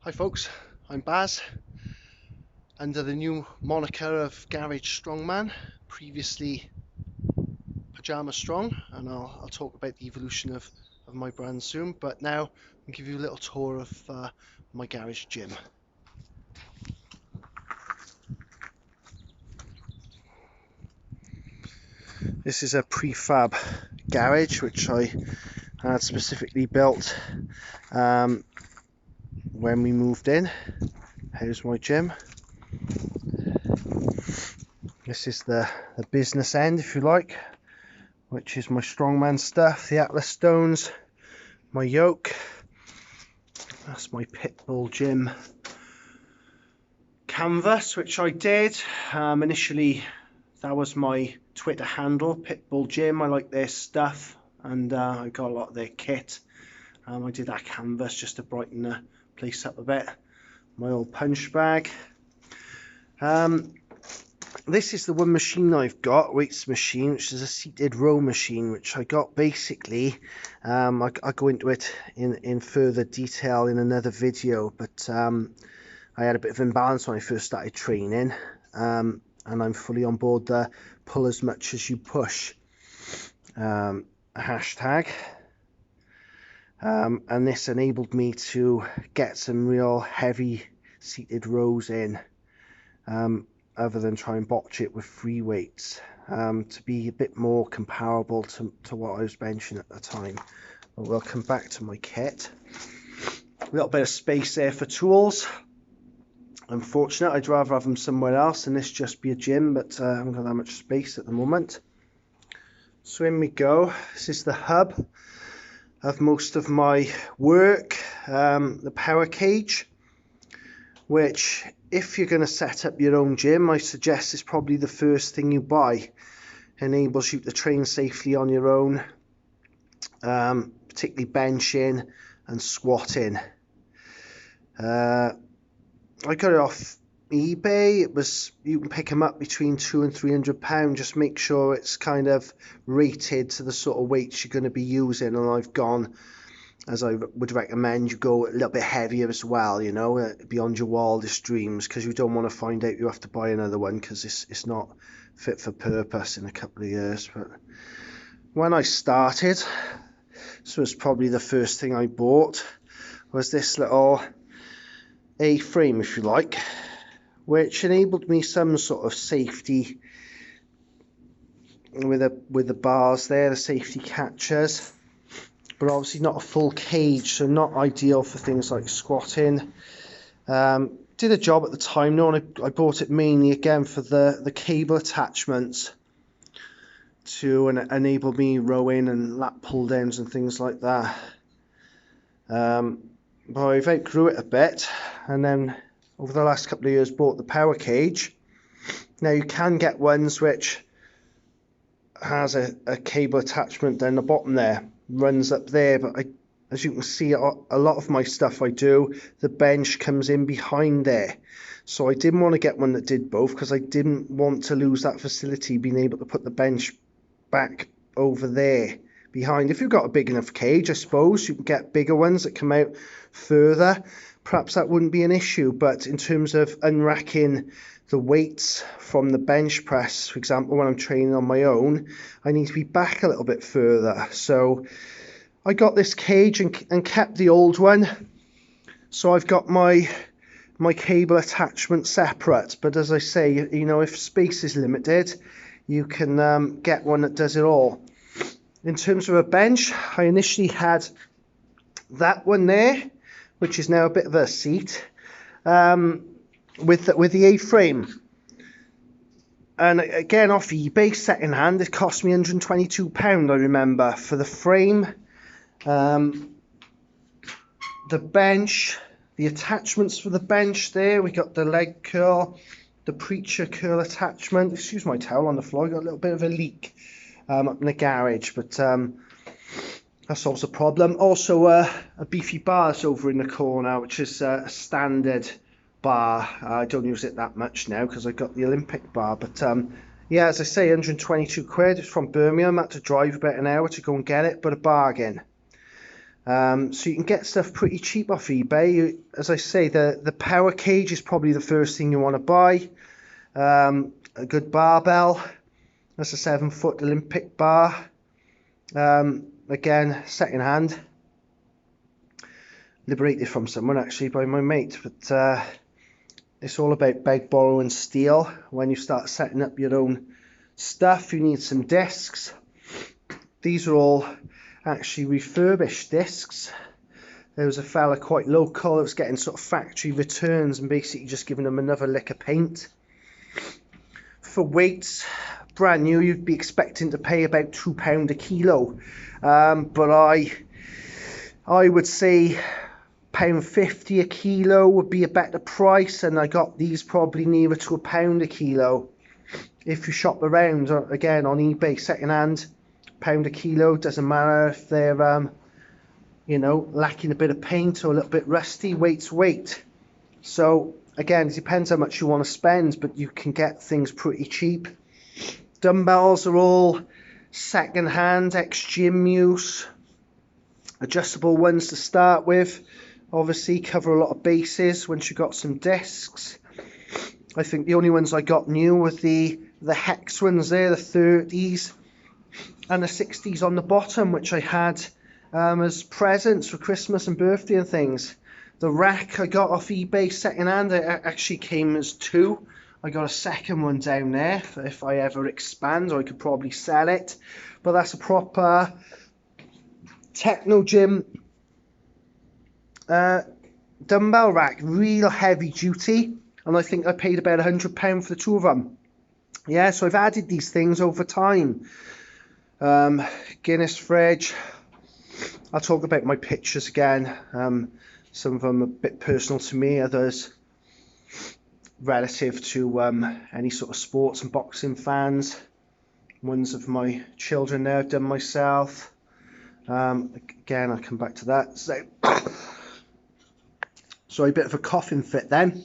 Hi folks, I'm Baz, under the new moniker of Garage Strongman, previously Pajama Strong, and I'll talk about the evolution of my brand soon, but now I'll give you a little tour of my garage gym. This is a prefab garage which I had specifically built when we moved in. Here's my gym. This is the business end, if you like, which is my strongman stuff, the Atlas stones, my yoke. That's my Pitbull gym canvas, which I did. Initially, that was my Twitter handle, Pitbull Gym. I like their stuff, and I got a lot of their kit. I did that canvas just to brighten the place up a bit. My old punch bag. This is the one machine I've got, weights machine, which is a seated row machine, which I got basically, I go into it in further detail in another video, but I had a bit of imbalance when I first started training, and I'm fully on board the pull as much as you push hashtag, and this enabled me to get some real heavy seated rows in, other than try and botch it with free weights, to be a bit more comparable to what I was benching at the time. But we'll come back to my kit. A little bit of space there for tools. Unfortunate, I'd rather have them somewhere else and this just be a gym, but I haven't got that much space at the moment. So in we go. This is the hub of most of my work, the power cage, which if you're going to set up your own gym, I suggest is probably the first thing you buy. Enables you to train safely on your own, particularly benching and squatting. I got it off eBay. You can pick them up between £200 and £300. Just make sure it's kind of rated to the sort of weights you're going to be using, and I've gone, as I would recommend, you go a little bit heavier as well, you know, beyond your wildest dreams, because you don't want to find out you have to buy another one because it's not fit for purpose in a couple of years. But when I started, this was probably the first thing I bought, was this little A-frame, if you like, which enabled me some sort of safety with the bars there, the safety catchers, but obviously not a full cage, so not ideal for things like squatting. Did a job at the time, no, and I bought it mainly again for the cable attachments to enable me rowing and lat pull downs and things like that. But I've outgrew it a bit, and then over the last couple of years bought the power cage. Now you can get ones which has a cable attachment down the bottom there, runs up there, but as you can see, a lot of my stuff I do, the bench comes in behind there. So I didn't want to get one that did both, because I didn't want to lose that facility, being able to put the bench back over there behind. If you've got a big enough cage, I suppose you can get bigger ones that come out further. Perhaps that wouldn't be an issue, but in terms of unracking the weights from the bench press, for example, when I'm training on my own, I need to be back a little bit further. So I got this cage and kept the old one. So I've got my cable attachment separate, but as I say, you know, if space is limited, you can get one that does it all. In terms of a bench, I initially had that one there, which is now a bit of a seat, with the A-frame. And again, off eBay, second hand, it cost me £122, I remember, for the frame, the bench, the attachments for the bench there. We got the leg curl, the preacher curl attachment. Excuse my towel on the floor, I got a little bit of a leak up in the garage, but that solves the problem. Also a beefy bar that's over in the corner, which is a standard bar. I don't use it that much now because I got the Olympic bar, but yeah, as I say, 122 quid. It's from Birmingham. I had to drive about an hour to go and get it, but a bargain. So you can get stuff pretty cheap off eBay. As I say, the power cage is probably the first thing you want to buy. A good barbell. That's a 7-foot Olympic bar. Again, second hand. Liberated from someone, actually, by my mate. But it's all about beg, borrow and steal. When you start setting up your own stuff, you need some discs. These are all actually refurbished discs. There was a fella quite local that was getting sort of factory returns and basically just giving them another lick of paint. For weights, brand new, you'd be expecting to pay about £2 a kilo, but I would say £1.50 a kilo would be a better price, and I got these probably nearer to £1 a kilo. If you shop around, again on eBay, second hand, £1 a kilo, doesn't matter if they're you know, lacking a bit of paint or a little bit rusty. Weight's weight. So again, it depends how much you want to spend, but you can get things pretty cheap. Dumbbells are all second hand, ex-gym use. Adjustable ones to start with, obviously cover a lot of bases once you've got some discs. I think the only ones I got new were the Hex ones there, the 30s and the 60s on the bottom, which I had as presents for Christmas and birthday and things. The rack I got off eBay second hand, it actually came as two. I got a second one down there for if I ever expand, or I could probably sell it. But that's a proper techno gym dumbbell rack, real heavy duty, and I think I paid about £100 for the two of them. Yeah, so I've added these things over time. Guinness fridge. I'll talk about my pictures again. Some of them a bit personal to me, others relative to any sort of sports and boxing fans. Ones of my children there I've done myself. Again, I'll come back to that. So, sorry, a bit of a coughing fit then.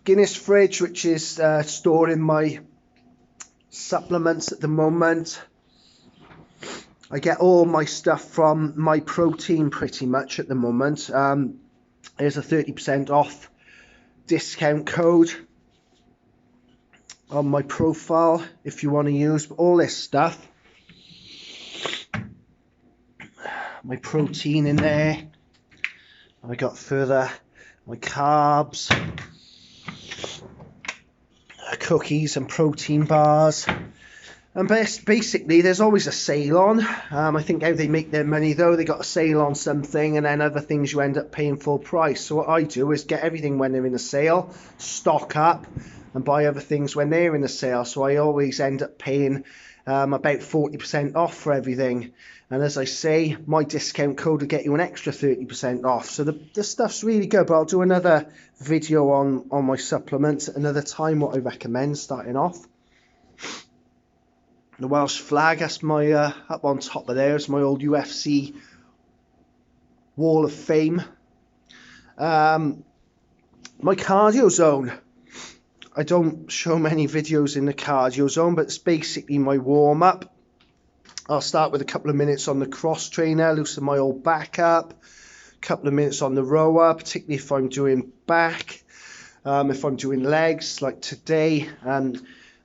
Guinness fridge, which is storing my supplements at the moment. I get all my stuff from My Protein pretty much at the moment. There's a 30% off discount code on my profile if you want to use all this stuff. My protein in there. I got further my carbs, cookies and protein bars. And basically, there's always a sale on. I think how they make their money, though, they got a sale on something, and then other things you end up paying full price. So what I do is get everything when they're in a sale, stock up, and buy other things when they're in a sale. So I always end up paying about 40% off for everything. And as I say, my discount code will get you an extra 30% off. So the stuff's really good, but I'll do another video on my supplements at another time, what I recommend starting off. The Welsh flag, that's my, up on top of there, is my old UFC Wall of Fame. My cardio zone. I don't show many videos in the cardio zone, but it's basically my warm-up. I'll start with a couple of minutes on the cross trainer, loosen my old back up. A couple of minutes on the rower, particularly if I'm doing back. If I'm doing legs, like today, and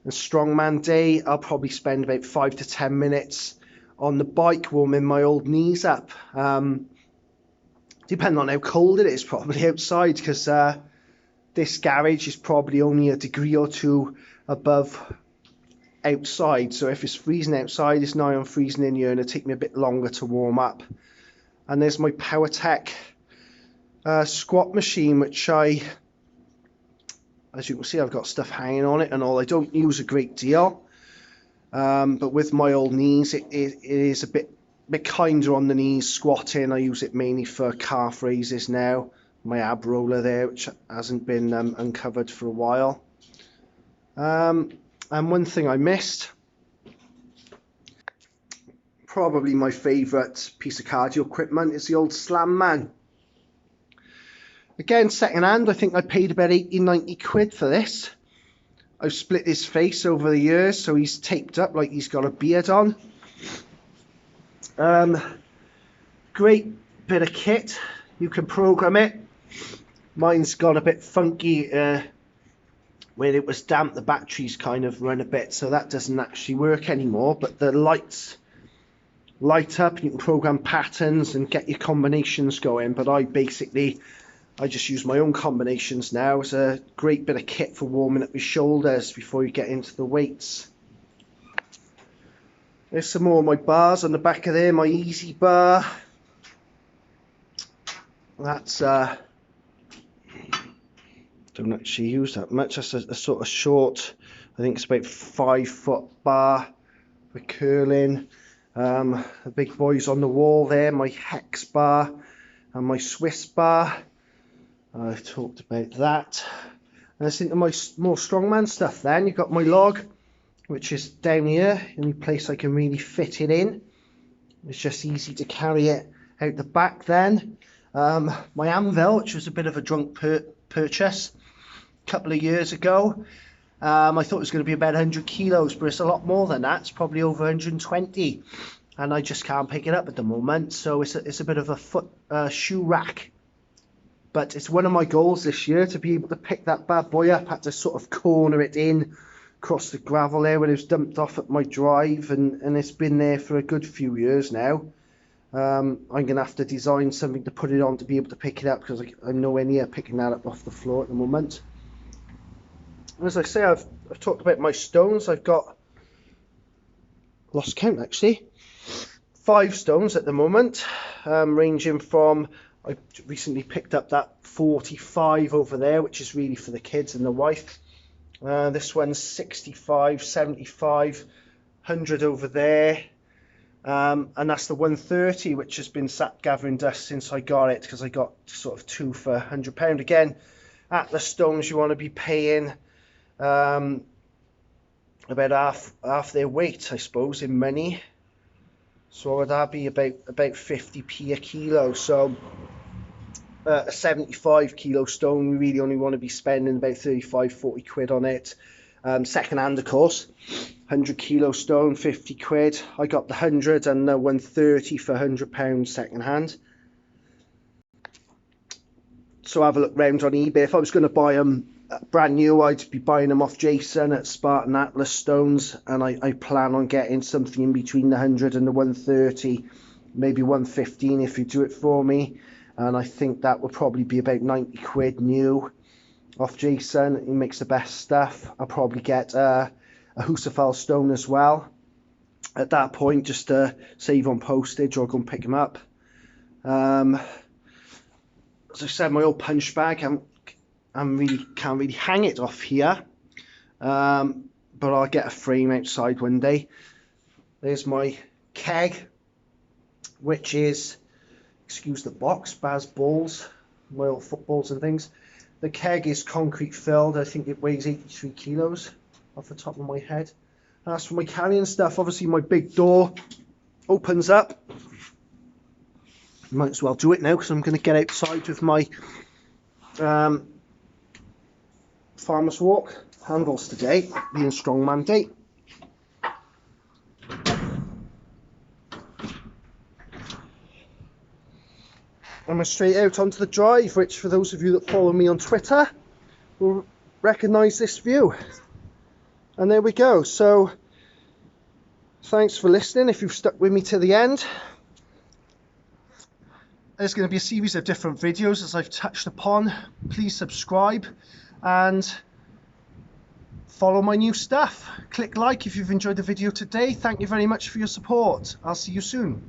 Strongman day, I'll probably spend about 5 to 10 minutes on the bike warming my old knees up. Depending on how cold it is, probably outside, because this garage is probably only a degree or two above outside. So if it's freezing outside, it's now I'm freezing in here, and it'll take me a bit longer to warm up. And there's my PowerTech squat machine, which as you can see, I've got stuff hanging on it and all. I don't use a great deal, but with my old knees, it is a bit kinder on the knees squatting. I use it mainly for calf raises now. My ab roller there, which hasn't been uncovered for a while. And one thing I missed, probably my favourite piece of cardio equipment, is the old Strongman. Again, second hand, I think I paid about 80-90 quid for this. I've split his face over the years, so he's taped up like he's got a beard on. great bit of kit. You can program it. Mine's got a bit funky when it was damp, the batteries kind of run a bit, so that doesn't actually work anymore, but the lights light up and you can program patterns and get your combinations going. But I just use my own combinations now. It's a great bit of kit for warming up your shoulders before you get into the weights. There's some more of my bars on the back of there, my easy bar. That's don't actually use that much. That's a sort of short, I think it's about 5 foot bar for curling. The big boys on the wall there, my hex bar and my Swiss bar. I've talked about that. And let's into my more strongman stuff then. You've got my log, which is down here, the only place I can really fit it in. It's just easy to carry it out the back then. My anvil, which was a bit of a drunk purchase a couple of years ago. I thought it was going to be about 100 kilos, but it's a lot more than that. It's probably over 120, and I just can't pick it up at the moment. So it's a bit of a shoe rack. But it's one of my goals this year to be able to pick that bad boy up. I had to sort of corner it in across the gravel there when it was dumped off at my drive, and it's been there for a good few years now. I'm going to have to design something to put it on to be able to pick it up, because I'm nowhere near picking that up off the floor at the moment. As I say, I've talked about my stones. I've got, lost count actually, 5 stones at the moment, ranging from, I recently picked up that 45 over there, which is really for the kids and the wife. This one's 65, 75, 100 over there. And that's the 130, which has been sat gathering dust since I got it, because I got sort of 2 for £100. Again, at the stones you want to be paying about half their weight, I suppose, in money. So would that be about 50p a kilo? So a 75 kilo stone, we really only want to be spending about 35-40 quid on it. Second hand, of course. 100 kilo stone, 50 quid. I got the 100 and the 130 for £100 second hand. So have a look round on eBay. If I was going to buy them brand new, I'd be buying them off Jason at Spartan Atlas Stones, and I plan on getting something in between the 100 and the 130, maybe 115 if you do it for me. And I think that would probably be about 90 quid new off Jason. He makes the best stuff. I'll probably get a Husafel stone as well at that point, just to save on postage or go and pick them up. As I said, my old punch bag, can't really hang it off here, but I'll get a frame outside one day. There's my keg, which is, excuse the box, Baz balls, my old footballs and things. The keg is concrete filled. I think it weighs 83 kilos off the top of my head. And that's for my carrying stuff. Obviously my big door opens up. Might as well do it now, because I'm going to get outside with my Farmer's Walk handles today, being Strongman Day. And we're straight out onto the drive, which for those of you that follow me on Twitter will recognise this view. And there we go. So thanks for listening if you've stuck with me to the end. There's going to be a series of different videos as I've touched upon. Please subscribe and follow my new stuff. Click like if you've enjoyed the video today. Thank you very much for your support. I'll see you soon.